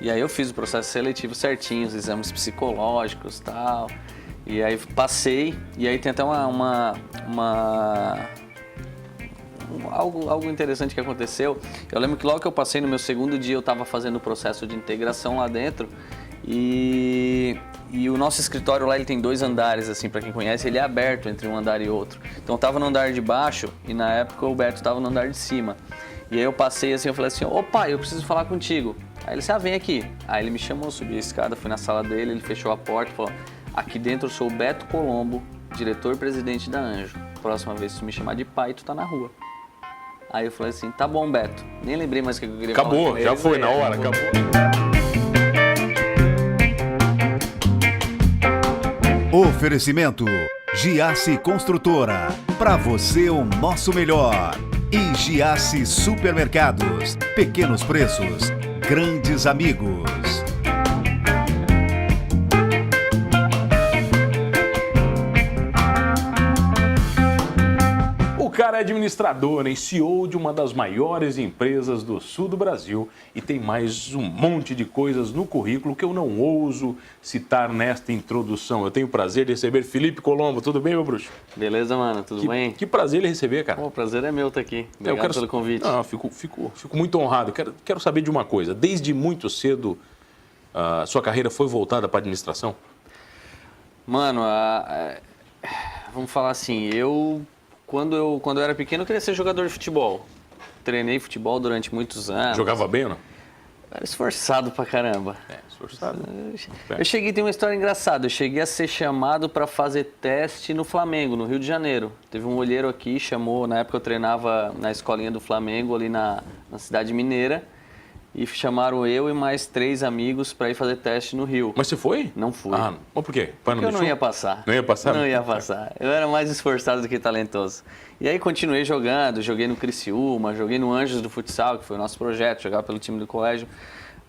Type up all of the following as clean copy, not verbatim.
E aí eu fiz o processo seletivo certinho, os exames psicológicos e tal. E aí passei, e aí tem até algo interessante que aconteceu. Eu lembro que logo que eu passei, no meu segundo dia, eu estava fazendo o processo de integração lá dentro. E o nosso escritório lá, ele tem 2 andares, assim, para quem conhece, ele é aberto entre um andar e outro. Então eu tava no andar de baixo e na época o Beto tava no andar de cima. E aí eu passei assim, eu falei assim, opa, eu preciso falar contigo. Aí ele disse, vem aqui. Aí ele me chamou, subi a escada, fui na sala dele, ele fechou a porta e falou, aqui dentro eu sou o Beto Colombo, diretor-presidente da Anjo. Próxima vez que tu me chamar de pai, tu tá na rua. Aí eu falei assim, tá bom, Beto. Nem lembrei mais o que eu queria falar. Acabou, já foi na hora, acabou. Oferecimento Giasse Construtora. Para você o nosso melhor. E Giasse Supermercados. Pequenos preços, grandes amigos. O cara é administrador e CEO de uma das maiores empresas do sul do Brasil e tem mais um monte de coisas no currículo que eu não ouso citar nesta introdução. Eu tenho o prazer de receber Felipe Colombo. Tudo bem, meu bruxo? Beleza, mano? Tudo bem? Que prazer ele receber, cara. Pô, o prazer é meu estar aqui. Obrigado pelo convite. Não, fico muito honrado. Quero saber de uma coisa. Desde muito cedo, a sua carreira foi voltada para a administração? Mano, vamos falar assim, quando eu era pequeno, eu queria ser jogador de futebol. Treinei futebol durante muitos anos. Jogava bem ou não? Era esforçado pra caramba. Esforçado. Eu cheguei, tem uma história engraçada, eu cheguei a ser chamado para fazer teste no Flamengo, no Rio de Janeiro. Teve um olheiro aqui, chamou, na época eu treinava na escolinha do Flamengo, ali na cidade mineira. E chamaram eu e mais 3 amigos para ir fazer teste no Rio. Mas você foi? Não fui. Mas por quê? Porque eu não ia passar. Não ia passar? Não ia passar. Eu era mais esforçado do que talentoso. E aí continuei jogando, joguei no Criciúma, joguei no Anjos do Futsal, que foi o nosso projeto, jogar pelo time do colégio.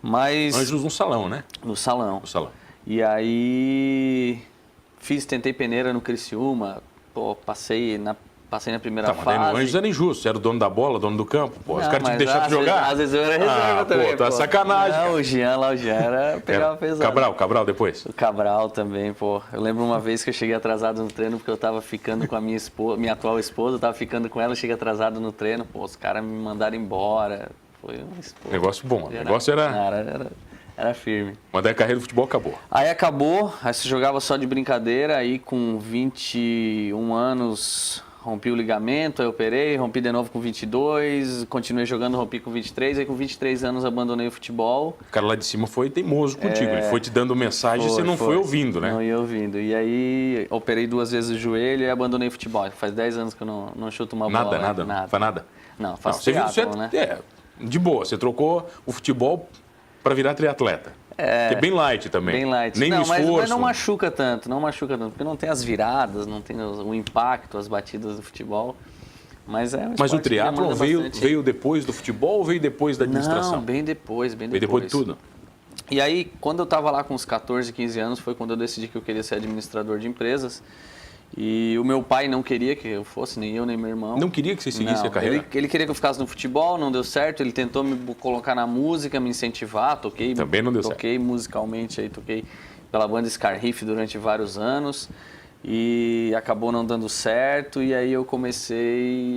Mas... Anjos no salão, né? No salão. No salão. E aí tentei peneira no Criciúma, pô, passei na primeira fase. Mas no Anjos era injusto, você era o dono da bola, dono do campo, pô. Os caras tinham que deixar tu jogar. Às vezes eu era reserva também. Pô, tá sacanagem. Não, o Jean era pegava pesado. Cabral depois. O Cabral também, pô. Eu lembro uma vez que eu cheguei atrasado no treino porque eu tava ficando com a minha atual esposa, eu tava ficando com ela, cheguei atrasado no treino, pô, os caras me mandaram embora. Foi Negócio bom, o negócio era firme. Mas daí a carreira do futebol acabou. Aí acabou, aí você jogava só de brincadeira, aí com 21 anos rompi o ligamento, aí operei, rompi de novo com 22, continuei jogando, rompi com 23, aí com 23 anos abandonei o futebol. O cara lá de cima foi teimoso contigo, ele foi te dando mensagem e você não foi ouvindo, né? Não ia ouvindo. E aí operei 2 vezes o joelho e abandonei o futebol. Faz 10 anos que eu não chuto uma bola. Nada. Faz nada? Não, faço triatlon, né? De boa, você trocou o futebol para virar triatleta. Que é bem light também. Bem light. Nem no esforço. Mas não machuca tanto, porque não tem as viradas, não tem o impacto, as batidas do futebol. Mas o triatlon veio depois do futebol ou veio depois da administração? Não, bem depois. Veio depois de tudo? E aí, quando eu estava lá com uns 14, 15 anos, foi quando eu decidi que eu queria ser administrador de empresas. E o meu pai não queria que eu fosse, nem eu, nem meu irmão. Não queria que você seguisse a carreira? Ele queria que eu ficasse no futebol, não deu certo. Ele tentou me colocar na música, me incentivar, toquei. Também não deu certo. Toquei musicalmente, aí toquei pela banda Scarriff durante vários anos. E acabou não dando certo, e aí eu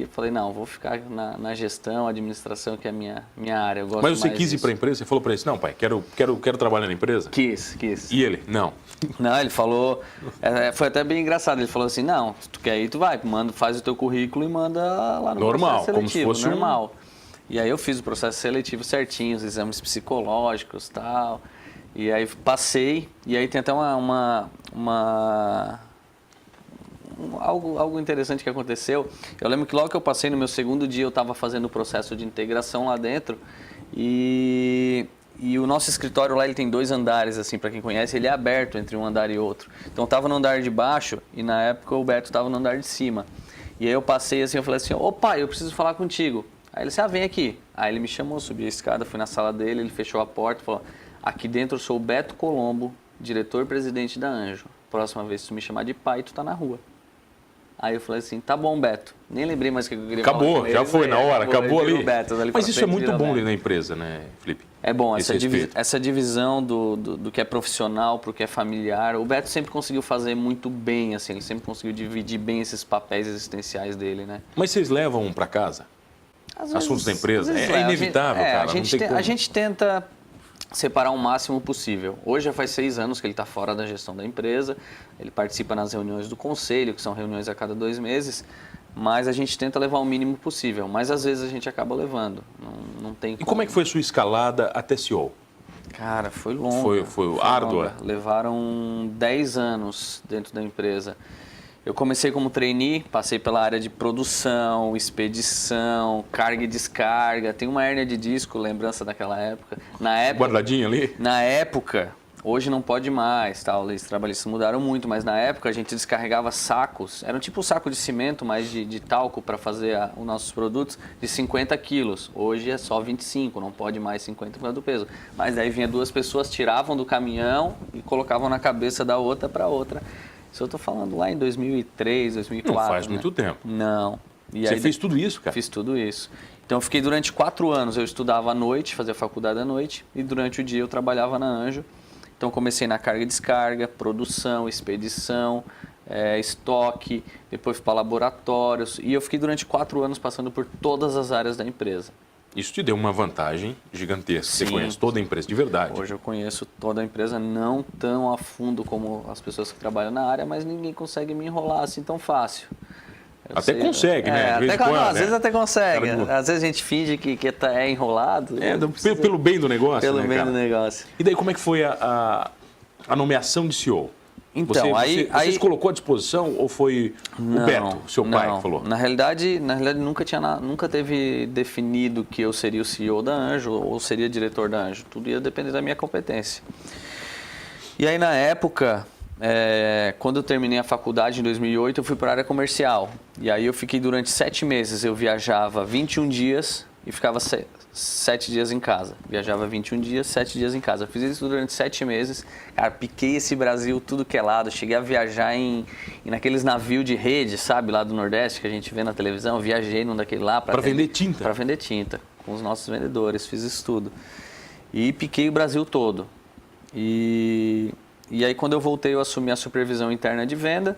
falei, não, vou ficar na gestão, administração, que é a minha área. Eu gosto. Mas você mais quis ir para a empresa? Você falou para ele, não, pai, quero trabalhar na empresa? Quis. E ele? Não. Não, ele falou, foi até bem engraçado, ele falou assim, não, se tu quer ir, tu vai, faz o teu currículo e manda lá no processo seletivo. Como se fosse normal. E aí eu fiz o processo seletivo certinho, os exames psicológicos e tal, e aí passei, e aí tem até algo interessante que aconteceu. Eu lembro que logo que eu passei, no meu segundo dia, eu estava fazendo o processo de integração lá dentro e o nosso escritório lá, ele tem 2 andares, assim, para quem conhece, ele é aberto entre um andar e outro. Então eu estava no andar de baixo e na época o Beto estava no andar de cima. E aí eu passei assim, eu falei assim, opa, eu preciso falar contigo. Aí ele disse, vem aqui. Aí ele me chamou, subi a escada, fui na sala dele, ele fechou a porta e falou, aqui dentro eu sou o Beto Colombo, diretor-presidente da Anjo. Próxima vez que tu me chamar de pai, tu tá na rua. Aí eu falei assim, tá bom, Beto. Nem lembrei mais o que eu queria falar. Acabou, já foi na hora, acabou ali. Beto, mas isso é muito bom ali na empresa, né, Felipe? É bom, esse respeito. essa divisão do que é profissional para o que é familiar. O Beto sempre conseguiu fazer muito bem, assim, ele sempre conseguiu dividir bem esses papéis existenciais dele, né? Mas vocês levam para casa? Assuntos da empresa? É inevitável, cara. A gente tenta separar o máximo possível. Hoje já faz 6 anos que ele está fora da gestão da empresa, ele participa nas reuniões do conselho, que são reuniões a cada 2 meses, mas a gente tenta levar o mínimo possível. Mas às vezes a gente acaba levando, não tem como. E como é que foi a sua escalada até CEO? Cara, foi longa. Foi árdua? Longa. Levaram 10 anos dentro da empresa. Eu comecei como trainee, passei pela área de produção, expedição, carga e descarga. Tem uma hérnia de disco, lembrança daquela época. Guardadinho ali? Na época, hoje não pode mais, tá? As leis trabalhistas mudaram muito, mas na época a gente descarregava sacos. Era tipo um saco de cimento, mas de talco para fazer os nossos produtos, de 50 quilos. Hoje é só 25, não pode mais 50 por causa do peso. Mas daí vinha 2 pessoas, tiravam do caminhão e colocavam na cabeça da outra para outra. Isso eu tô falando lá em 2003, 2004. Não faz muito tempo. Não. E Você fez tudo isso, cara? Fiz tudo isso. Então eu fiquei durante 4 anos, eu estudava à noite, fazia faculdade à noite, e durante o dia eu trabalhava na Anjo. Então comecei na carga e descarga, produção, expedição, estoque, depois fui para laboratórios, e eu fiquei durante 4 anos passando por todas as áreas da empresa. Isso te deu uma vantagem gigantesca. Sim. Você conhece toda a empresa de verdade. Hoje eu conheço toda a empresa, não tão a fundo como as pessoas que trabalham na área, mas ninguém consegue me enrolar assim tão fácil. Consegue, né? Às vezes até consegue. Às vezes a gente finge que é enrolado. Pelo bem do negócio, Pelo né, bem cara? do negócio. E daí como é que foi a nomeação de CEO? Então, você se colocou à disposição ou foi o Beto, seu pai, que falou? Na realidade nunca teve definido que eu seria o CEO da Anjo ou seria diretor da Anjo. Tudo ia depender da minha competência. E aí, na época, quando eu terminei a faculdade em 2008, eu fui para a área comercial. E aí eu fiquei durante 7 meses. Eu viajava 21 dias e ficava 7 dias em casa. Viajava 21 dias, 7 dias em casa. Eu fiz isso durante 7 meses. Cara, piquei esse Brasil tudo que é lado. Cheguei a viajar naqueles navios de rede, sabe? Lá do Nordeste, que a gente vê na televisão. Eu viajei num daquele lá. Para vender tinta? Para vender tinta, com os nossos vendedores. Fiz isso tudo. E piquei o Brasil todo. E aí, quando eu voltei, eu assumi a supervisão interna de venda.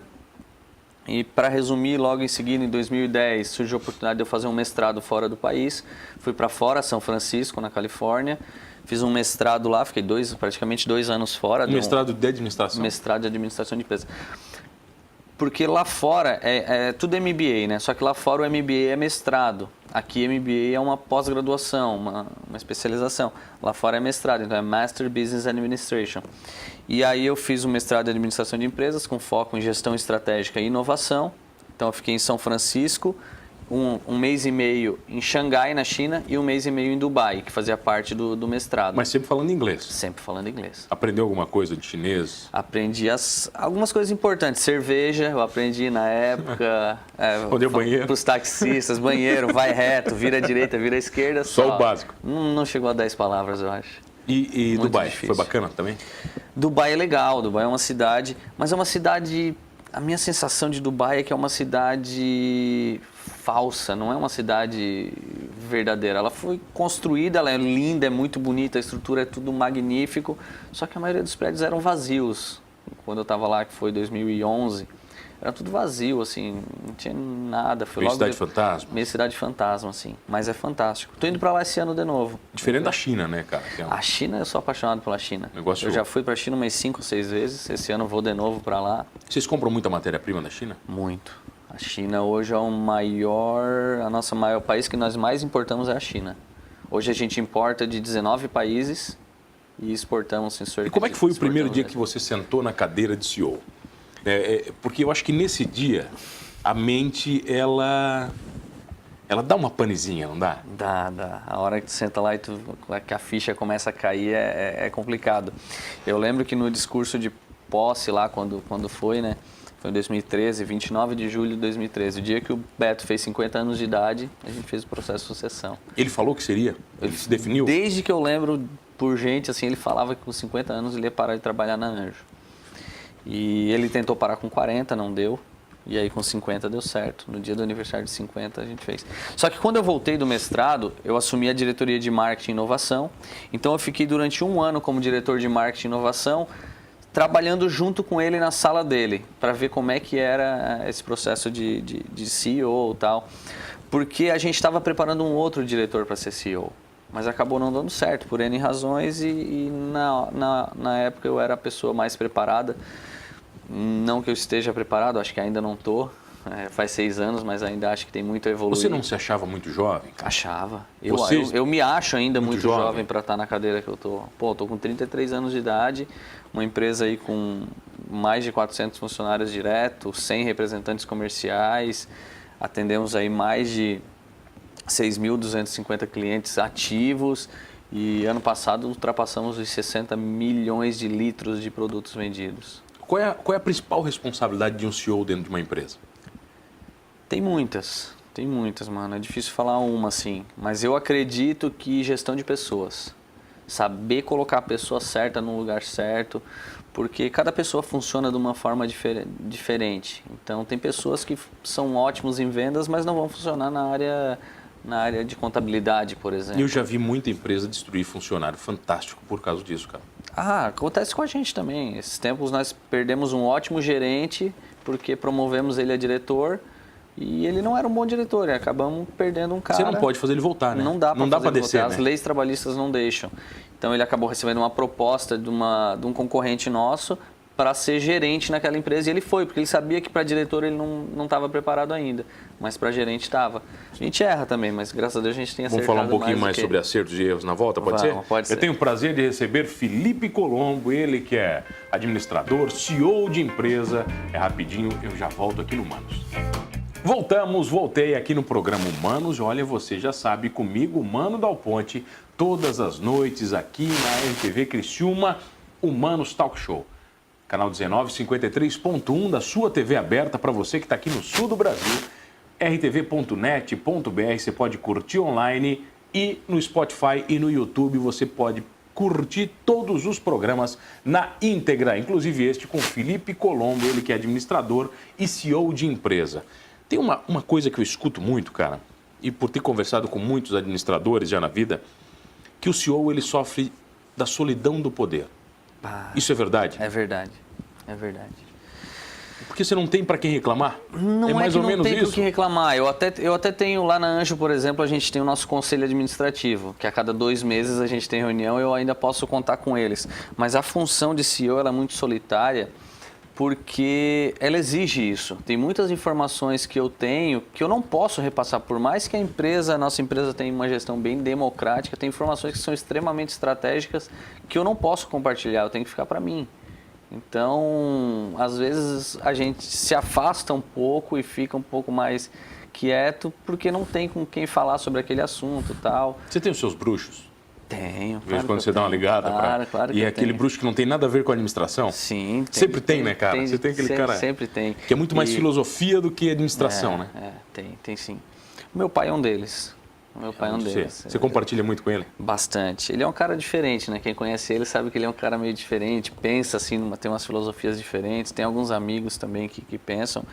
E para resumir, logo em seguida, em 2010, surgiu a oportunidade de eu fazer um mestrado fora do país. Fui para fora, São Francisco, na Califórnia. Fiz um mestrado lá, fiquei praticamente 2 anos fora. Mestrado de administração? Mestrado de administração de empresa. Porque lá fora é tudo MBA, né? Só que lá fora o MBA é mestrado. Aqui MBA é uma pós-graduação, uma especialização. Lá fora é mestrado, então é Master Business Administration. E aí eu fiz um mestrado de administração de empresas com foco em gestão estratégica e inovação. Então eu fiquei em São Francisco, um mês e meio em Xangai, na China, e um mês e meio em Dubai, que fazia parte do mestrado. Mas sempre falando inglês? Sempre falando inglês. Aprendeu alguma coisa de chinês? Aprendi algumas coisas importantes. Cerveja, eu aprendi na época. Onde é o banheiro? Para os taxistas, banheiro, vai reto, vira à direita, vira à esquerda. Só o básico? Não chegou a 10 palavras, eu acho. E Dubai, difícil. Foi bacana também? Dubai é legal, Dubai é uma cidade, mas é uma cidade... A minha sensação de Dubai é que é uma cidade falsa, não é uma cidade verdadeira. Ela foi construída, ela é linda, é muito bonita, a estrutura é tudo magnífico, só que a maioria dos prédios eram vazios. Quando eu estava lá, que foi 2011, era tudo vazio, assim, não tinha nada. Meio cidade fantasma? Meio cidade fantasma, assim, mas é fantástico. Tô indo para lá esse ano de novo. Diferente da China, né, cara? A China, eu sou apaixonado pela China. Eu já fui para a China umas 5 ou 6 vezes, esse ano eu vou de novo para lá. Vocês compram muita matéria-prima da China? Muito. A China hoje é o maior país que nós mais importamos é a China. Hoje a gente importa de 19 países e exportamos sensor. E como é que foi o primeiro dia que você sentou na cadeira de CEO? Porque eu acho que nesse dia a mente ela dá uma panezinha, não dá? Dá. A hora que tu senta lá e que a ficha começa a cair é complicado. Eu lembro que no discurso de posse lá, quando foi, né? Foi em 2013, 29 de julho de 2013. O dia que o Beto fez 50 anos de idade, a gente fez o processo de sucessão. Ele falou que seria? Ele se definiu? Desde que eu lembro por gente, assim, ele falava que com 50 anos ele ia parar de trabalhar na Anjo. E ele tentou parar com 40, não deu. E aí com 50 deu certo. No dia do aniversário de 50 a gente fez. Só que quando eu voltei do mestrado, eu assumi a diretoria de marketing e inovação. Então eu fiquei durante 1 ano como diretor de marketing e inovação, trabalhando junto com ele na sala dele, para ver como é que era esse processo de CEO e tal. Porque a gente estava preparando um outro diretor para ser CEO. Mas acabou não dando certo, por N razões, e na época eu era a pessoa mais preparada. Não que eu esteja preparado, acho que ainda não estou. Faz 6 anos, mas ainda acho que tem muito a evoluir. Você não se achava muito jovem? Cara? Achava. Eu me acho ainda muito jovem para estar na cadeira que eu estou. Pô, estou com 33 anos de idade, uma empresa aí com mais de 400 funcionários diretos, 100 representantes comerciais, atendemos aí mais de 6.250 clientes ativos e ano passado ultrapassamos os 60 milhões de litros de produtos vendidos. Qual é a principal responsabilidade de um CEO dentro de uma empresa? Tem muitas, mano. É difícil falar uma assim, mas eu acredito que gestão de pessoas. Saber colocar a pessoa certa no lugar certo, porque cada pessoa funciona de uma forma diferente. Então tem pessoas que são ótimos em vendas, mas não vão funcionar na área de contabilidade, por exemplo. Eu já vi muita empresa destruir funcionário fantástico por causa disso, cara. Acontece com a gente também. Esses tempos nós perdemos um ótimo gerente porque promovemos ele a diretor e ele não era um bom diretor e acabamos perdendo um cara. Você não pode fazer ele voltar, né? Não dá para descer, voltar. né? As leis trabalhistas não deixam. Então ele acabou recebendo uma proposta de um concorrente nosso para ser gerente naquela empresa e ele foi, porque ele sabia que para diretor ele não estava preparado ainda, mas para gerente estava. A gente erra também, mas graças a Deus a gente tem acertado. Vamos falar um pouquinho mais sobre acertos e erros na volta, pode ser? Pode ser. Eu tenho o prazer de receber Felipe Colombo, ele que é administrador, CEO de empresa. É rapidinho, eu já volto aqui no Humanos. Voltei aqui no programa Humanos. Olha, você já sabe, comigo, Mano Dal Ponte, todas as noites aqui na RTV Criciúma, Humanos Talk Show. Canal 1953.1 da sua TV aberta para você que está aqui no sul do Brasil, rtv.net.br, você pode curtir online e no Spotify e no YouTube você pode curtir todos os programas na íntegra, inclusive este com Felipe Colombo, ele que é administrador e CEO de empresa. Tem uma coisa que eu escuto muito, cara, e por ter conversado com muitos administradores já na vida, que o CEO ele sofre da solidão do poder. Isso é verdade? É verdade. Porque você não tem para quem reclamar? Não é mais ou menos não tem isso? para quem reclamar. Eu até tenho lá na Anjo, por exemplo, a gente tem o nosso conselho administrativo, que a cada 2 meses a gente tem reunião e eu ainda posso contar com eles. Mas a função de CEO ela é muito solitária porque ela exige isso. Tem muitas informações que eu tenho que eu não posso repassar, por mais que a nossa empresa tenha uma gestão bem democrática, tem informações que são extremamente estratégicas que eu não posso compartilhar, eu tenho que ficar para mim. Então, às vezes a gente se afasta um pouco e fica um pouco mais quieto porque não tem com quem falar sobre aquele assunto e tal. Você tem os seus bruxos? Tenho. De vez em quando você dá uma ligada. Claro que e eu aquele tenho. bruxo que não tem nada a ver com a administração? Sim. Sempre tem, né, cara? Você tem aquele cara... Sempre tem. Que é muito mais filosofia do que administração, né? Tem sim. O meu pai é um deles. Você compartilha muito com ele? Bastante. Ele é um cara diferente, né? Quem conhece ele sabe que ele é um cara meio diferente, pensa assim, tem umas filosofias diferentes, tem alguns amigos também que pensam.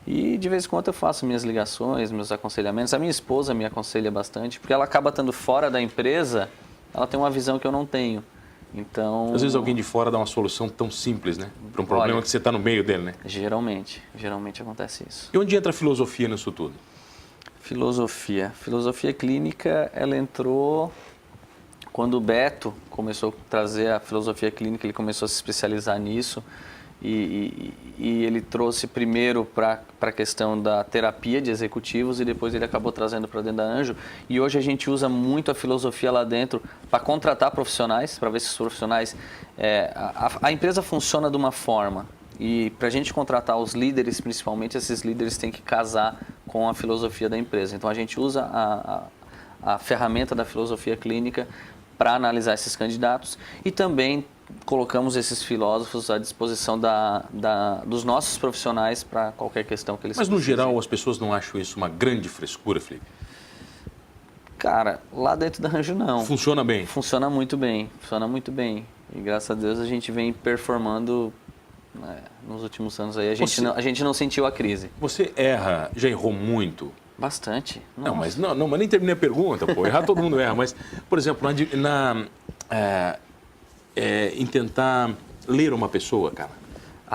E de vez em quando eu faço minhas ligações, meus aconselhamentos. A minha esposa me aconselha bastante, porque ela acaba estando fora da empresa, ela tem uma visão que eu não tenho. Então... Às vezes alguém de fora dá uma solução tão simples, né? Para um problema que você está no meio dele, né? Geralmente acontece isso. E onde entra a filosofia nisso tudo? Filosofia clínica, ela entrou quando o Beto começou a trazer a filosofia clínica, ele começou a se especializar nisso e ele trouxe primeiro para a questão da terapia de executivos e depois ele acabou trazendo para dentro da Anjo. E hoje a gente usa muito a filosofia lá dentro para contratar profissionais, para ver se os profissionais... A empresa funciona de uma forma. E para a gente contratar os líderes, principalmente, esses líderes têm que casar com a filosofia da empresa. Então a gente usa a ferramenta da filosofia clínica para analisar esses candidatos e também colocamos esses filósofos à disposição dos nossos profissionais para qualquer questão que eles Mas no precisem. geral as pessoas não acham isso uma grande frescura, Felipe? Cara, lá dentro da Anjo não. Funciona bem? Funciona muito bem. E graças a Deus a gente vem performando Nos últimos anos aí a gente não sentiu a crise. Você já errou muito? Bastante. Não, mas nem terminei a pergunta, pô. Errar todo mundo erra. Mas, por exemplo, em tentar ler uma pessoa, cara.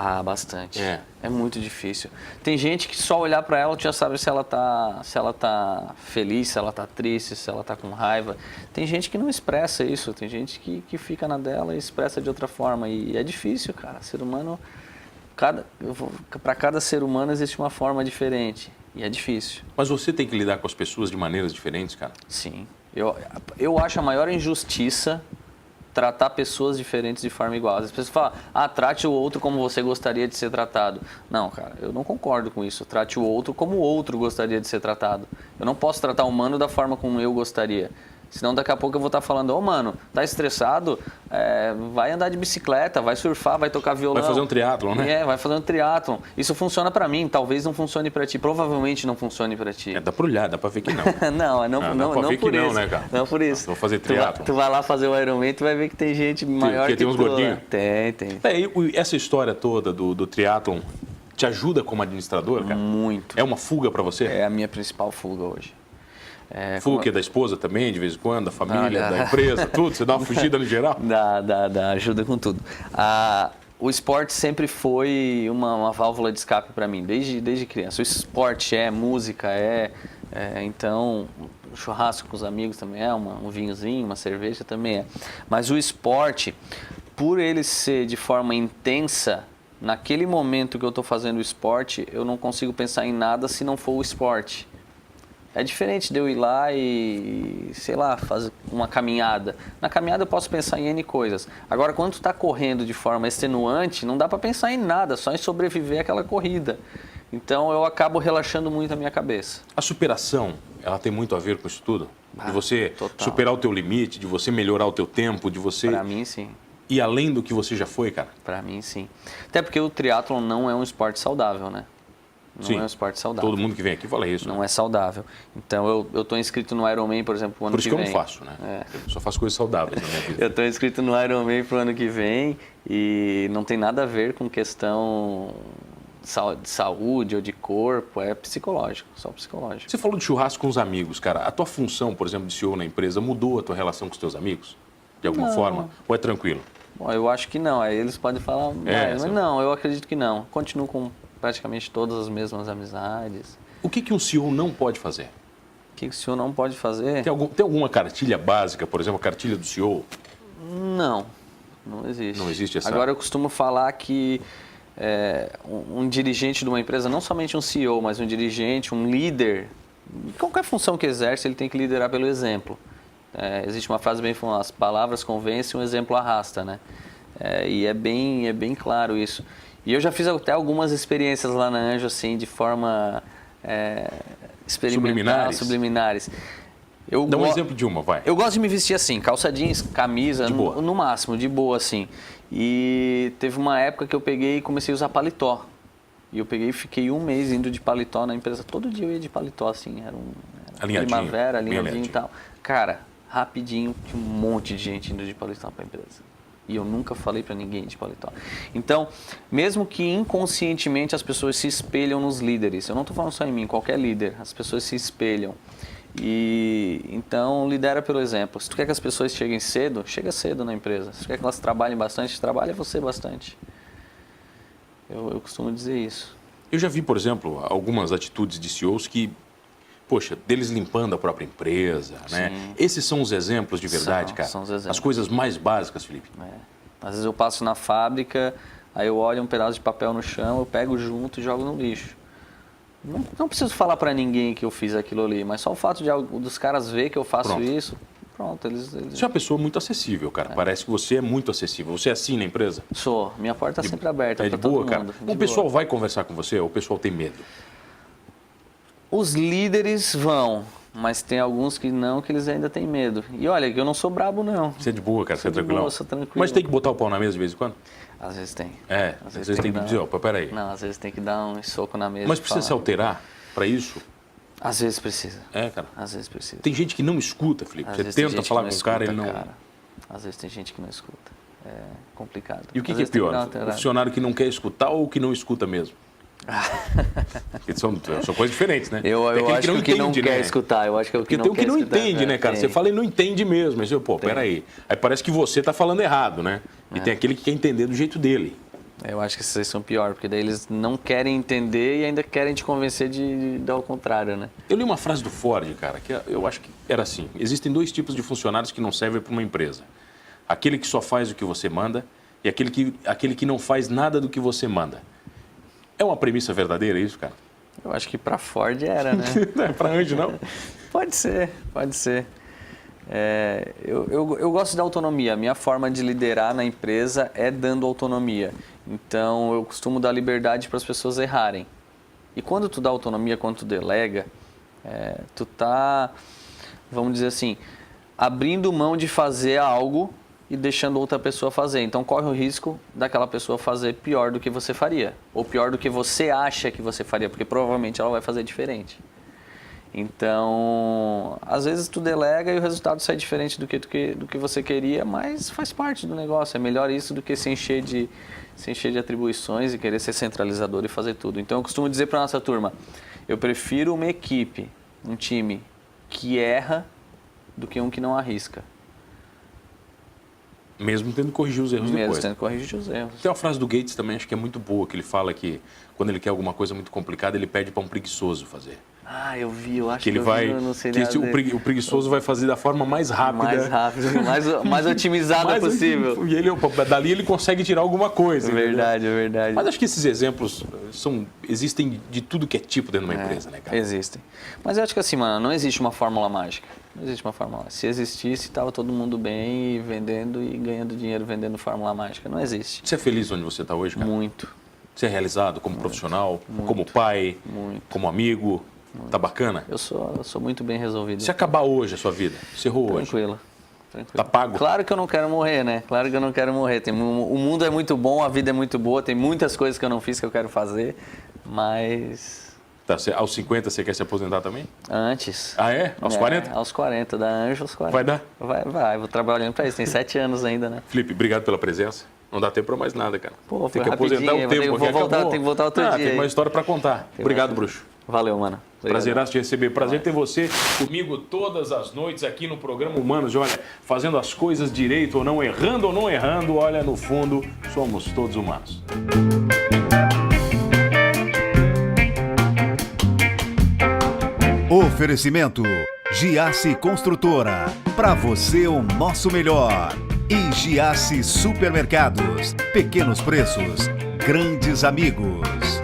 Ah, bastante. É muito difícil. Tem gente que só olhar para ela já sabe se ela tá feliz, se ela tá triste, se ela tá com raiva. Tem gente que não expressa isso, tem gente que fica na dela e expressa de outra forma. E é difícil, cara. Ser humano, para cada ser humano existe uma forma diferente. E é difícil. Mas você tem que lidar com as pessoas de maneiras diferentes, cara? Sim. Eu acho a maior injustiça tratar pessoas diferentes de forma igual. As pessoas falam, trate o outro como você gostaria de ser tratado. Não, cara, eu não concordo com isso. Trate o outro como o outro gostaria de ser tratado. Eu não posso tratar o humano da forma como eu gostaria. Senão daqui a pouco eu vou estar falando, mano, tá estressado? Vai andar de bicicleta, vai surfar, vai tocar violão. Vai fazer um triatlon, né? Vai fazer um triatlon. Isso funciona pra mim, talvez não funcione pra ti, provavelmente não funcione pra ti. Dá pra olhar, dá pra ver que não. não dá pra ver por que isso. não, né, cara? Não por isso. Vou fazer triatlon. Tu vai lá fazer o Ironman, tu vai ver que tem gente maior que tem uns gordinhos? Tem. Essa história toda do triatlon te ajuda como administrador, cara? Muito. É uma fuga pra você? É a minha principal fuga hoje. Fuga que é da esposa também, de vez em quando, da família, da empresa, tudo? Você dá uma fugida no geral? Dá ajuda com tudo. O esporte sempre foi uma válvula de escape para mim, desde criança. O esporte música, então, churrasco com os amigos também um vinhozinho, uma cerveja também é. Mas o esporte, por ele ser de forma intensa, naquele momento que eu estou fazendo o esporte, eu não consigo pensar em nada se não for o esporte. É diferente de eu ir lá e, sei lá, fazer uma caminhada. Na caminhada eu posso pensar em N coisas. Agora, quando tu está correndo de forma extenuante, não dá para pensar em nada, só em sobreviver àquela corrida. Então, eu acabo relaxando muito a minha cabeça. A superação, ela tem muito a ver com isso tudo? De você total. Superar o teu limite, de você melhorar o teu tempo, de você... Para mim, sim. E além do que você já foi, cara? Para mim, sim. Até porque o triatlon não é um esporte saudável, né? Não é um esporte saudável. Todo mundo que vem aqui fala isso. Não é saudável. Então, eu estou inscrito no Ironman, por exemplo, pro ano que vem. Por isso que eu não faço, né? Eu só faço coisas saudáveis na minha vida. Eu estou inscrito no Ironman pro ano que vem e não tem nada a ver com questão de saúde ou de corpo, é psicológico, só psicológico. Você falou de churrasco com os amigos, cara. A tua função, por exemplo, de CEO na empresa, mudou a tua relação com os teus amigos? De alguma forma? Ou é tranquilo? Bom, eu acho que não. Aí eles podem falar mais, mas não, eu acredito que não. Continuo com praticamente todas as mesmas amizades. O que um CEO não pode fazer? O que o CEO não pode fazer? Tem alguma cartilha básica, por exemplo, a cartilha do CEO? Não existe. Não existe essa... Agora, eu costumo falar que um dirigente de uma empresa, não somente um CEO, mas um dirigente, um líder, qualquer função que exerce, ele tem que liderar pelo exemplo. Existe uma frase bem famosa, as palavras convencem, o exemplo arrasta, né? E é bem claro isso. E eu já fiz até algumas experiências lá na Anjo, assim, de forma experimental, subliminares. Dá um exemplo de uma, vai. Eu gosto de me vestir assim, calça jeans, camisa, no máximo, de boa, assim. E teve uma época que eu peguei e comecei a usar paletó. E eu peguei e fiquei um mês indo de paletó na empresa. Todo dia eu ia de paletó, assim, era primavera, alinhadinho e tal. Cara, rapidinho, tinha um monte de gente indo de paletó para a empresa. E eu nunca falei para ninguém de paletó. Então, mesmo que inconscientemente as pessoas se espelham nos líderes, eu não estou falando só em mim, qualquer líder, as pessoas se espelham. E então, lidera pelo exemplo. Se tu quer que as pessoas cheguem cedo, chega cedo na empresa. Se tu quer que elas trabalhem bastante, trabalha você bastante. Eu costumo dizer isso. Eu já vi, por exemplo, algumas atitudes de CEOs que, poxa, deles limpando a própria empresa, né? Esses são os exemplos de verdade, cara? São os exemplos. As coisas mais básicas, Felipe. Às vezes eu passo na fábrica, aí eu olho um pedaço de papel no chão, eu pego junto e jogo no lixo. Não preciso falar para ninguém que eu fiz aquilo ali, mas só o fato dos caras ver que eu faço isso, pronto, eles... Você é uma pessoa muito acessível, cara. Parece que você é muito acessível. Você é assim na empresa? Sou. Minha porta está sempre aberta para todo mundo. Cara. O pessoal vai conversar com você ou o pessoal tem medo? Os líderes vão, mas tem alguns que não, que eles ainda têm medo. E olha, que eu não sou brabo, não. Você é de boa, cara? Você é tranquilo? Sou tranquilo. Mas tem que botar o pau na mesa de vez em quando? Às vezes tem. Às vezes tem que dizer, opa, peraí. Não, às vezes tem que dar um soco na mesa. Mas precisa se alterar para isso? Às vezes precisa. Cara? Às vezes precisa. Tem gente que não escuta, Felipe. Você tenta falar com o cara, ele não... Às vezes tem gente que não escuta. complicado. E o que Às é vezes tem pior? dar uma O alterada. funcionário que não quer escutar ou o que não escuta mesmo? Porque são coisas diferentes, né? Eu Tem aquele acho que o que não entende, quer né? escutar, eu acho que é o que Porque tem não o que quer não escutar. entende, né, cara? Tem. Você fala e não entende mesmo. Mas, pô, peraí. Aí parece que você tá falando errado, né? E tem aquele que quer entender do jeito dele. Eu acho que esses aí são pior, porque daí eles não querem entender e ainda querem te convencer de dar o contrário, né? Eu li uma frase do Ford, cara, que eu acho que era assim. Existem dois tipos de funcionários que não servem para uma empresa. Aquele que só faz o que você manda e aquele que não faz nada do que você manda. É uma premissa verdadeira isso, cara? Eu acho que pra Ford era, né? Não é pra Anjo, não? Pode ser, pode ser. Eu gosto da autonomia. A minha forma de liderar na empresa é dando autonomia. Então, eu costumo dar liberdade para as pessoas errarem. E quando tu dá autonomia, quando tu delega, tu tá, vamos dizer assim, abrindo mão de fazer algo e deixando outra pessoa fazer. Então, corre o risco daquela pessoa fazer pior do que você faria. Ou pior do que você acha que você faria, porque provavelmente ela vai fazer diferente. Então, às vezes tu delega e o resultado sai diferente do que você queria, mas faz parte do negócio. É melhor isso do que se encher de atribuições e querer ser centralizador e fazer tudo. Então, eu costumo dizer para nossa turma, eu prefiro uma equipe, um time que erra do que um que não arrisca. Mesmo tendo que corrigir os erros Mesmo depois. tendo que corrigir os erros. Tem uma frase do Gates também, acho que é muito boa, que ele fala que quando ele quer alguma coisa muito complicada, ele pede para um preguiçoso fazer. Ah, eu acho Que ele eu vai, vi no que seriado dele. o preguiçoso vai fazer da forma mais rápida. Mais rápido, mais otimizada possível. E ele, dali ele consegue tirar alguma coisa. Verdade, é verdade. Mas acho que esses exemplos existem de tudo que é tipo dentro de uma empresa, né, cara? Existem. Mas eu acho que assim, mano, não existe uma fórmula mágica. Não existe uma fórmula. Se existisse, tava todo mundo bem e vendendo e ganhando dinheiro vendendo fórmula mágica. Não existe. Você é feliz onde você está hoje, cara? Muito. Você é realizado como profissional, muito, como pai, muito. como amigo? Tá bacana? Eu sou muito bem resolvido. Se acabar hoje a sua vida, encerrou hoje, Tranquilo. tá pago? Claro que eu não quero morrer, né? Claro que eu não quero morrer. O mundo é muito bom, a vida é muito boa, tem muitas coisas que eu não fiz que eu quero fazer, mas... Tá, aos 50 você quer se aposentar também? Antes. Ah, é? Aos 40? Aos 40, da Anjo aos 40. Vai dar? Vai, vou trabalhando pra isso. Tem 7 anos ainda, né? Felipe, obrigado pela presença. Não dá tempo para mais nada, cara. Pô, tem foi que aposentar o rapidinho, tempo. eu vou porque voltar, acabou. tem que voltar outro dia Tem uma aí. história para contar. Obrigado, bruxo. Valeu, mano. Prazeraço te receber. Prazer ter você comigo todas as noites aqui no programa Humanos. Olha, fazendo as coisas direito ou não, olha, no fundo, somos todos humanos. Oferecimento Giasse Construtora. Para você o nosso melhor. E Giasse Supermercados. Pequenos preços, grandes amigos.